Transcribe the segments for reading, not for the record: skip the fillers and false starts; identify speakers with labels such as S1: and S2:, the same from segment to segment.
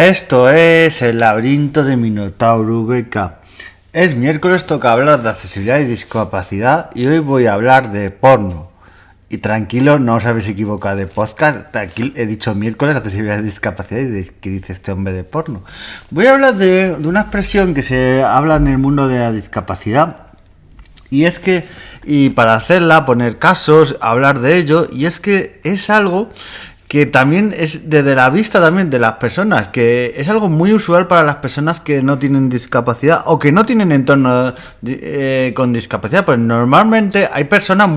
S1: Esto es el laberinto de Minotauro VK. Es miércoles, toca hablar de accesibilidad y discapacidad y hoy voy a hablar de porno. Y tranquilo, no os habéis equivocado de podcast, tranquilo, he dicho miércoles, accesibilidad y discapacidad y ¿qué dice este hombre de porno? Voy a hablar de una expresión que se habla en el mundo de la discapacidad y es que, y para hacerla, poner casos, hablar de ello, y es que es algo que también es desde la vista también de las personas, que es algo muy usual para las personas que no tienen discapacidad o que no tienen entorno con discapacidad, pues normalmente hay personas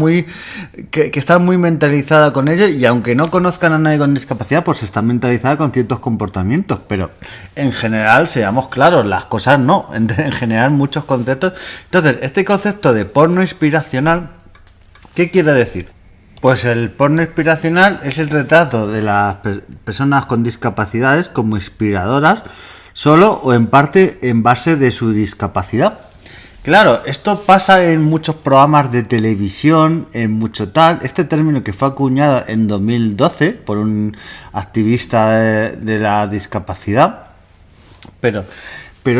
S1: que están muy mentalizadas con ello y aunque no conozcan a nadie con discapacidad, pues están mentalizadas con ciertos comportamientos, pero en general, seamos claros, las cosas no, en general muchos conceptos. Entonces, este concepto de porno inspiracional, ¿qué quiere decir? Pues el porno inspiracional es el retrato de las personas con discapacidades como inspiradoras, solo o en parte en base de su discapacidad. Claro, esto pasa en muchos programas de televisión, en mucho tal. Este término que fue acuñado en 2012 por un activista de la discapacidad, pero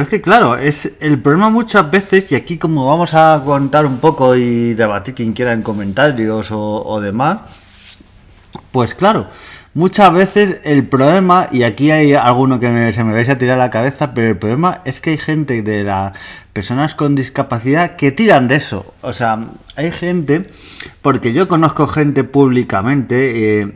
S1: es que claro, es el problema muchas veces, y aquí como vamos a contar un poco y debatir quien quiera en comentarios o demás, pues claro, muchas veces el problema, y aquí hay alguno que se me vais a tirar la cabeza, pero el problema es que hay gente de las personas con discapacidad que tiran de eso. O sea, hay gente, porque yo conozco gente públicamente,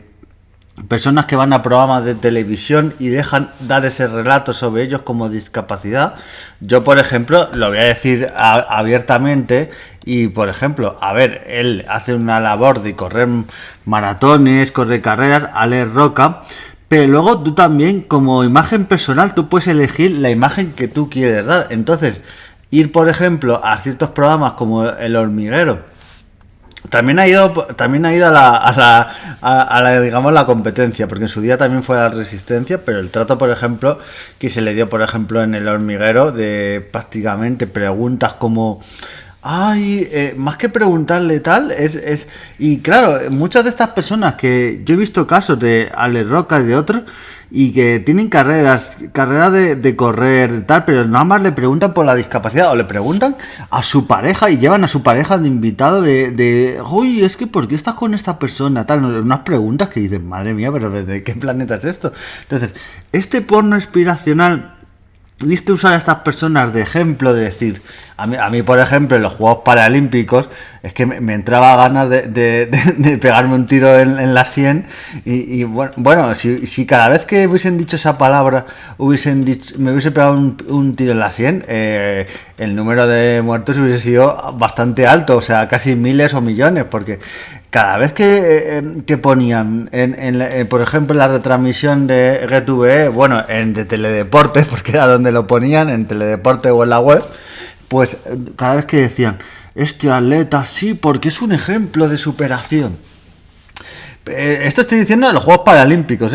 S1: personas que van a programas de televisión y dejan dar ese relato sobre ellos como discapacidad. Yo, por ejemplo, lo voy a decir abiertamente y, por ejemplo, a ver, él hace una labor de correr maratones, correr carreras, Alex Roca, pero luego tú también, como imagen personal, tú puedes elegir la imagen que tú quieres dar. Entonces, ir, por ejemplo, a ciertos programas como El Hormiguero, también ha ido a la digamos la competencia, porque en su día también fue la Resistencia, pero el trato, por ejemplo, que se le dio, por ejemplo, en El Hormiguero, de prácticamente preguntas como más que preguntarle tal, y claro, muchas de estas personas que yo he visto casos de Alex Roca y de otros, y que tienen carreras de correr y tal, pero nada más le preguntan por la discapacidad o le preguntan a su pareja y llevan a su pareja de invitado uy, es que ¿por qué estás con esta persona? Tal, unas preguntas que dicen, madre mía, pero ¿de qué planeta es esto? Entonces, este porno inspiracional, ¿viste usar a estas personas de ejemplo? De decir, a mí por ejemplo, en los Juegos Paralímpicos, es que me entraba ganas de pegarme un tiro en la sien y bueno, si cada vez que hubiesen dicho esa palabra me hubiese pegado un tiro en la sien, el número de muertos hubiese sido bastante alto, o sea, casi miles o millones, porque cada vez que ponían, por ejemplo, en la retransmisión de GTV, bueno, de Teledeporte, porque era donde lo ponían, en Teledeporte o en la web, pues cada vez que decían, este atleta sí, porque es un ejemplo de superación. Esto estoy diciendo en los Juegos Paralímpicos,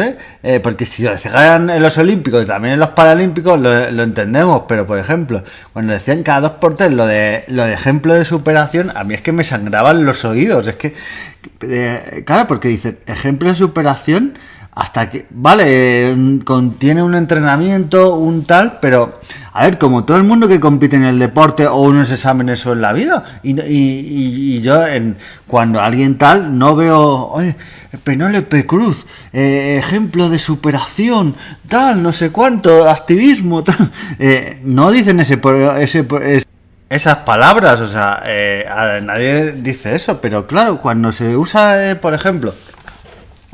S1: porque si lo decían en los Olímpicos y también en los Paralímpicos lo entendemos, pero por ejemplo, cuando decían cada 2x3 lo de ejemplo de superación, a mí es que me sangraban los oídos, es que, claro, porque dicen ejemplo de superación hasta que, vale, contiene un entrenamiento, un tal, pero a ver, como todo el mundo que compite en el deporte o unos exámenes o en la vida, y yo cuando alguien tal no veo, oye, Penélope Cruz, ejemplo de superación, tal, no sé cuánto, activismo, tal, no dicen esas palabras, o sea, nadie dice eso, pero claro, cuando se usa, por ejemplo,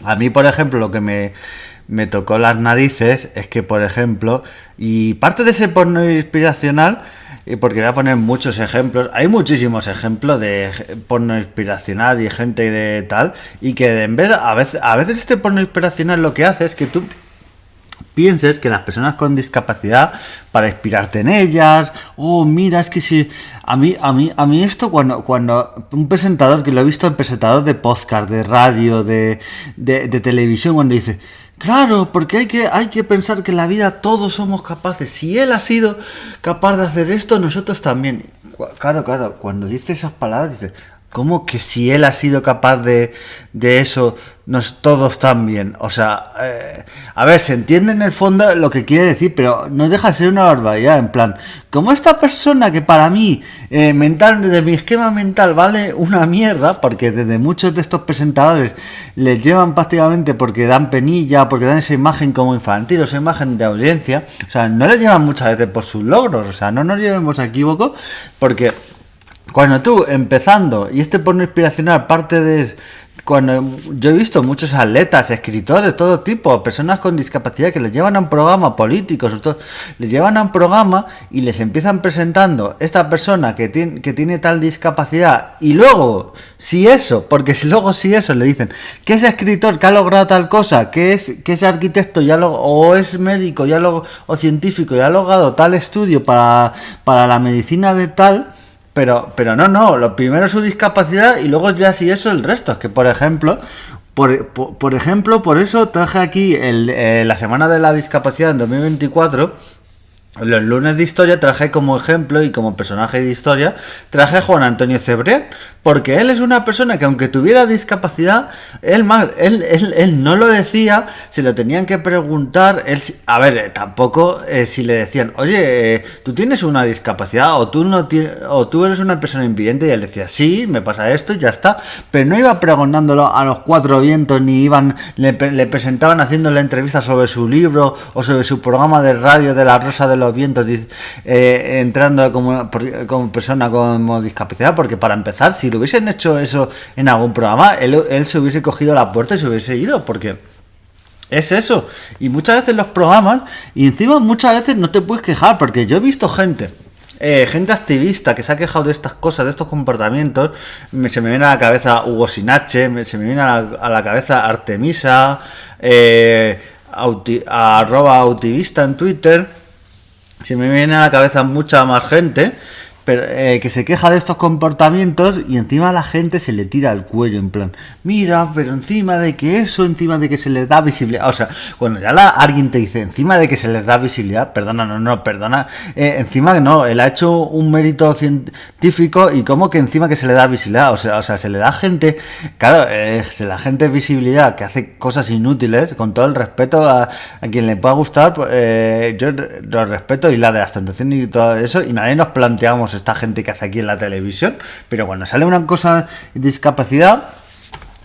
S1: a mí, por ejemplo, lo que me tocó las narices es que, por ejemplo, y parte de ese porno inspiracional, porque voy a poner muchos ejemplos, hay muchísimos ejemplos de porno inspiracional y gente de tal, y que en vez a veces este porno inspiracional lo que hace es que tú pienses que las personas con discapacidad, para inspirarte en ellas, mira, es que si a mí esto cuando un presentador, que lo he visto en presentador de podcast, de radio, de televisión, cuando dice, claro, porque hay que pensar que en la vida todos somos capaces, si él ha sido capaz de hacer esto, nosotros también. Claro, cuando dice esas palabras dices, ¿Cómo que si él ha sido capaz de eso, todos también? O sea, a ver, se entiende en el fondo lo que quiere decir, pero no deja de ser una barbaridad, en plan, como esta persona que para mí, mental, desde mi esquema mental, vale una mierda, porque desde muchos de estos presentadores les llevan prácticamente porque dan penilla, porque dan esa imagen como infantil, o esa imagen de audiencia, o sea, no les llevan muchas veces por sus logros, o sea, no nos llevemos a equívoco, porque cuando tú, empezando, y porno inspiracional parte de... Cuando yo he visto muchos atletas, escritores, todo tipo, personas con discapacidad que les llevan a un programa, políticos, les llevan a un programa y les empiezan presentando esta persona que tiene tal discapacidad y luego, si eso le dicen que es escritor, que ha logrado tal cosa, que es arquitecto o es médico o científico y ha logrado tal estudio para la medicina de tal... Pero no, lo primero es su discapacidad y luego ya si eso el resto. Es que por ejemplo, por eso traje aquí la semana de la discapacidad en 2024. Los lunes de historia traje como ejemplo y como personaje de historia traje a Juan Antonio Cebrián, porque él es una persona que aunque tuviera discapacidad, él no lo decía, se lo tenían que preguntar, a ver, tampoco si le decían, oye, tú tienes una discapacidad o tú eres una persona invidente, y él decía, sí, me pasa esto y ya está, pero no iba preguntándolo a los cuatro vientos, ni le presentaban haciéndole entrevistas sobre su libro o sobre su programa de radio de La Rosa de los Vientos, entrando como persona con discapacidad, porque para empezar, si lo hubiesen hecho eso en algún programa, él se hubiese cogido la puerta y se hubiese ido, porque es eso. Y muchas veces los programas, y encima muchas veces no te puedes quejar, porque yo he visto gente activista que se ha quejado de estas cosas, de estos comportamientos. Se me viene a la cabeza Hugo Sinache, se me viene a la cabeza Artemisa, @autivista en Twitter. Se me viene a la cabeza mucha más gente, pero que se queja de estos comportamientos y encima a la gente se le tira al cuello en plan, mira, pero encima de que se les da visibilidad, o sea, cuando ya alguien te dice encima de que se les da visibilidad, perdona, encima que no, él ha hecho un mérito científico y como que encima que se le da visibilidad, o sea, se le da gente, claro, se le da gente visibilidad que hace cosas inútiles, con todo el respeto a quien le pueda gustar, yo lo respeto y la de las tentaciones y todo eso, y nadie nos planteamos esta gente que hace aquí en la televisión, pero cuando sale una cosa discapacidad,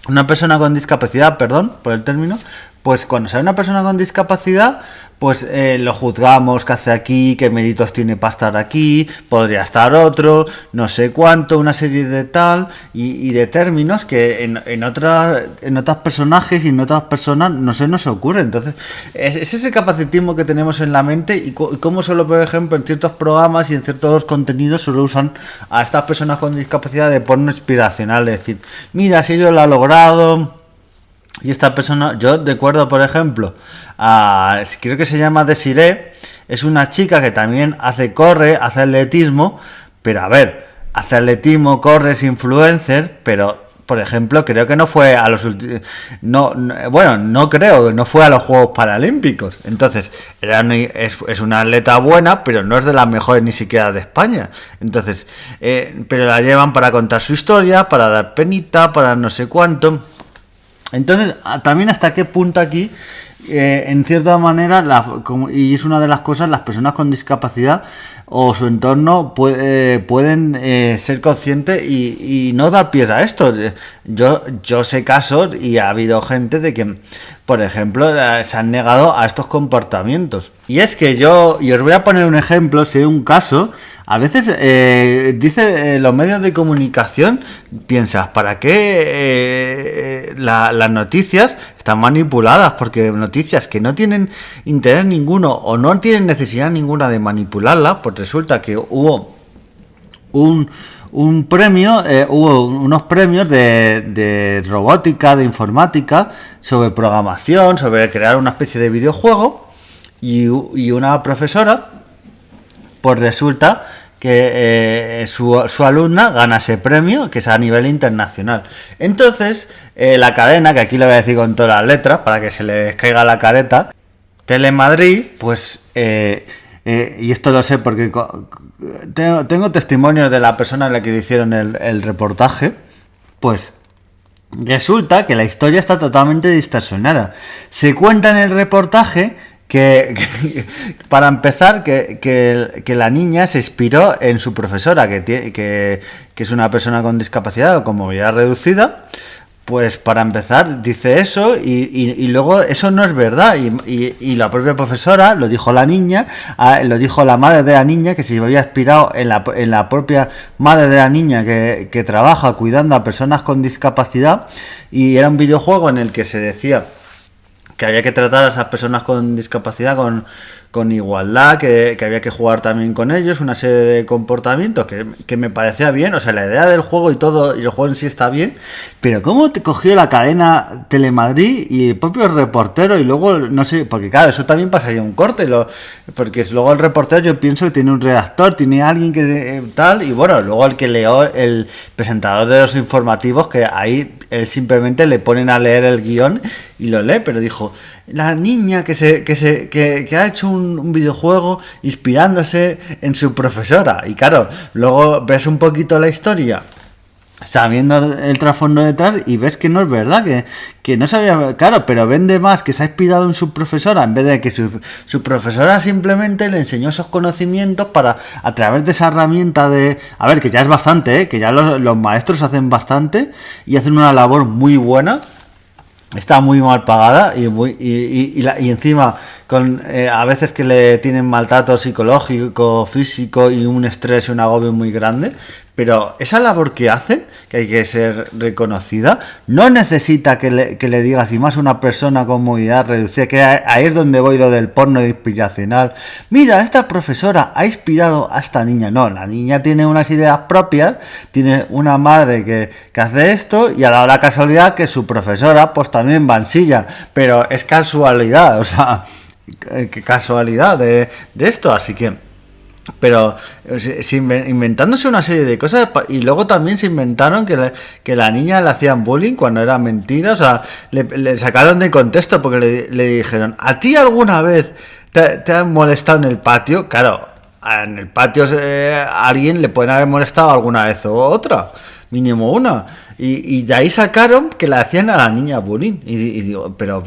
S1: una persona con discapacidad, perdón por el término, pues cuando sale una persona con discapacidad, pues lo juzgamos, qué hace aquí, qué méritos tiene para estar aquí, podría estar otro, no sé cuánto, una serie de tal y de términos que en otros personajes y en otras personas no se nos ocurre. Entonces es ese capacitismo que tenemos en la mente y cómo solo, por ejemplo, en ciertos programas y en ciertos contenidos solo usan a estas personas con discapacidad de porno inspiracional, es decir, mira, si ellos lo han logrado. Y esta persona, yo recuerdo, por ejemplo, creo que se llama Desiree, es una chica que también hace atletismo, pero a ver, hace atletismo, corre, es influencer, pero, por ejemplo, creo que no fue a los no fue a los Juegos Paralímpicos. Entonces, es una atleta buena, pero no es de las mejores ni siquiera de España. Entonces, pero la llevan para contar su historia, para dar penita, para no sé cuánto. Entonces, también hasta qué punto aquí, en cierta manera, y es una de las cosas, las personas con discapacidad o su entorno pueden ser conscientes y no dar pies a esto. Yo sé casos y ha habido gente de que, por ejemplo, se han negado a estos comportamientos. Y es que y os voy a poner un ejemplo, sé un caso. A veces dice los medios de comunicación, piensas, ¿para qué las noticias están manipuladas? Porque noticias que no tienen interés ninguno o no tienen necesidad ninguna de manipularlas, pues resulta que hubo un premio, hubo unos premios de robótica, de informática, sobre programación, sobre crear una especie de videojuego, y una profesora, pues resulta que su alumna gana ese premio, que es a nivel internacional. Entonces, la cadena, que aquí le voy a decir con todas las letras, para que se les caiga la careta, Telemadrid, pues, y esto lo sé porque tengo testimonios de la persona a la que le hicieron el reportaje, Pues resulta que la historia está totalmente distorsionada. Se cuenta en el reportaje para empezar, que la niña se inspiró en su profesora, que es una persona con discapacidad o con movilidad reducida. Pues para empezar dice eso y luego eso no es verdad y la propia profesora lo dijo la niña, lo dijo la madre de la niña, que se había inspirado en la propia madre de la niña que trabaja cuidando a personas con discapacidad, y era un videojuego en el que se decía que había que tratar a esas personas con discapacidad con igualdad, que había que jugar también con ellos, una serie de comportamientos que me parecía bien. O sea, la idea del juego y todo, y el juego en sí está bien, pero cómo te cogió la cadena Telemadrid y el propio reportero, y luego, no sé, porque claro, eso también pasaría un corte, porque luego el reportero, yo pienso que tiene un redactor, tiene alguien que tal, y bueno, luego el que leó, el presentador de los informativos, que ahí él simplemente le ponen a leer el guión y lo lee, pero dijo, la niña que ha hecho un videojuego inspirándose en su profesora. Y claro, luego ves un poquito la historia sabiendo el trasfondo detrás y ves que no es verdad, que no sabía, claro, pero vende más que se ha inspirado en su profesora, en vez de que su profesora simplemente le enseñó esos conocimientos para, a través de esa herramienta de, a ver, que ya es bastante, que ya los maestros hacen bastante y hacen una labor muy buena. Está muy mal pagada y encima con a veces que le tienen maltrato psicológico, físico y un estrés y un agobio muy grande, pero esa labor que hacen, que hay que ser reconocida, no necesita que le digas, y más una persona con movilidad reducida, que ahí es donde voy lo del porno inspiracional. Mira, esta profesora ha inspirado a esta niña. No, la niña tiene unas ideas propias, tiene una madre que hace esto, y a la casualidad que su profesora pues también va en silla, pero es casualidad, o sea, qué casualidad de esto, así que... Pero inventándose una serie de cosas, y luego también se inventaron que la niña le hacían bullying cuando era mentira. O sea, le sacaron de contexto porque le dijeron, ¿a ti alguna vez te han molestado en el patio? Claro, en el patio a alguien le pueden haber molestado alguna vez o otra, mínimo una, y de ahí sacaron que le hacían a la niña bullying, y digo, pero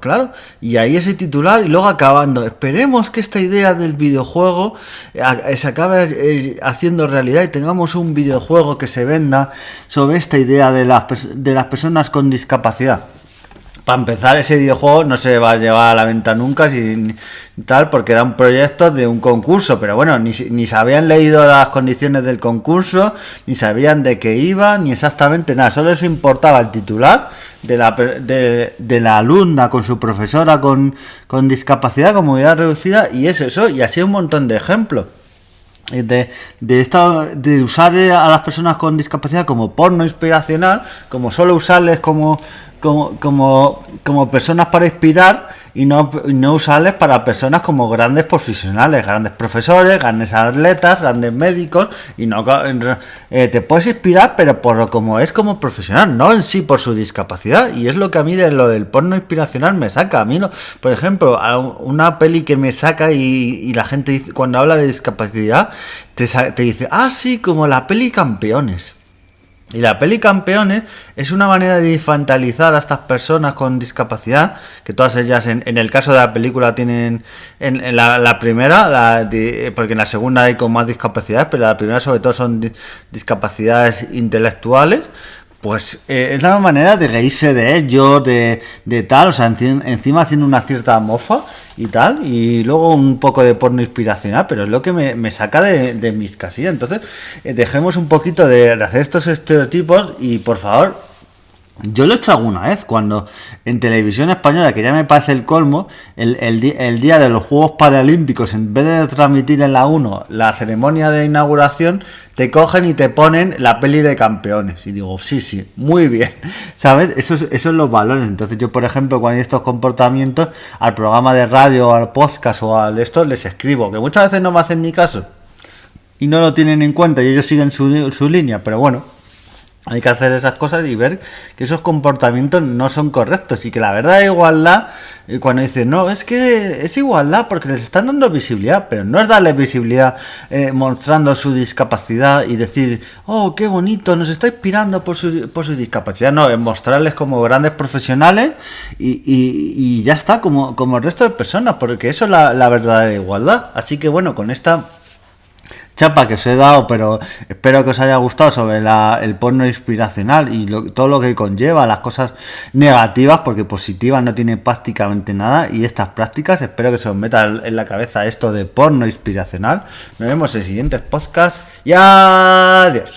S1: claro, y ahí ese titular, y luego acabando, esperemos que esta idea del videojuego se acabe haciendo realidad y tengamos un videojuego que se venda sobre esta idea de las personas con discapacidad. Para empezar, ese videojuego no se va a llevar a la venta nunca, tal, porque era un proyecto de un concurso, pero bueno, ni se habían leído las condiciones del concurso, ni sabían de qué iba, ni exactamente nada, solo eso importaba el titular de la alumna con su profesora con discapacidad, con movilidad reducida, y es eso, y así un montón de ejemplos. De usar a las personas con discapacidad como porno inspiracional, como solo usarles como personas para inspirar, y no usarles para personas como grandes profesionales, grandes profesores, grandes atletas, grandes médicos, y no te puedes inspirar, pero por como es como profesional, no en sí por su discapacidad. Y es lo que a mí de lo del porno inspiracional me saca. A mí no, por ejemplo, una peli que me saca y la gente dice, cuando habla de discapacidad te dice, sí, como la peli Campeones. Y la peli Campeones es una manera de infantilizar a estas personas con discapacidad, que todas ellas en el caso de la película tienen en la primera, porque en la segunda hay con más discapacidades, pero la primera sobre todo son discapacidades intelectuales. Pues es la manera de reírse de ellos, de tal, o sea, encima haciendo una cierta mofa y tal, y luego un poco de porno inspiracional, pero es lo que me saca de mis casillas. Entonces, dejemos un poquito de hacer estos estereotipos y, por favor, yo lo he hecho alguna vez, cuando en televisión española, que ya me parece el colmo, el día de los Juegos Paralímpicos, en vez de transmitir en la 1 la ceremonia de inauguración, te cogen y te ponen la peli de Campeones. Y digo, sí, muy bien, ¿sabes? Eso es los valores. Entonces yo, por ejemplo, cuando hay estos comportamientos, al programa de radio, al podcast o al de esto, les escribo, que muchas veces no me hacen ni caso y no lo tienen en cuenta y ellos siguen su línea, pero bueno, Hay que hacer esas cosas y ver que esos comportamientos no son correctos y que la verdad de igualdad, cuando dicen, no, es que es igualdad porque les están dando visibilidad, pero no es darles visibilidad mostrando su discapacidad y decir, oh, qué bonito, nos está inspirando por su discapacidad. No, es mostrarles como grandes profesionales y ya está, como el resto de personas, porque eso es la verdadera igualdad. Así que bueno, con esta chapa que os he dado, pero espero que os haya gustado sobre el porno inspiracional y todo lo que conlleva, las cosas negativas, porque positivas no tiene prácticamente nada, y estas prácticas espero que se os meta en la cabeza esto de porno inspiracional. Nos vemos en siguientes podcasts y adiós.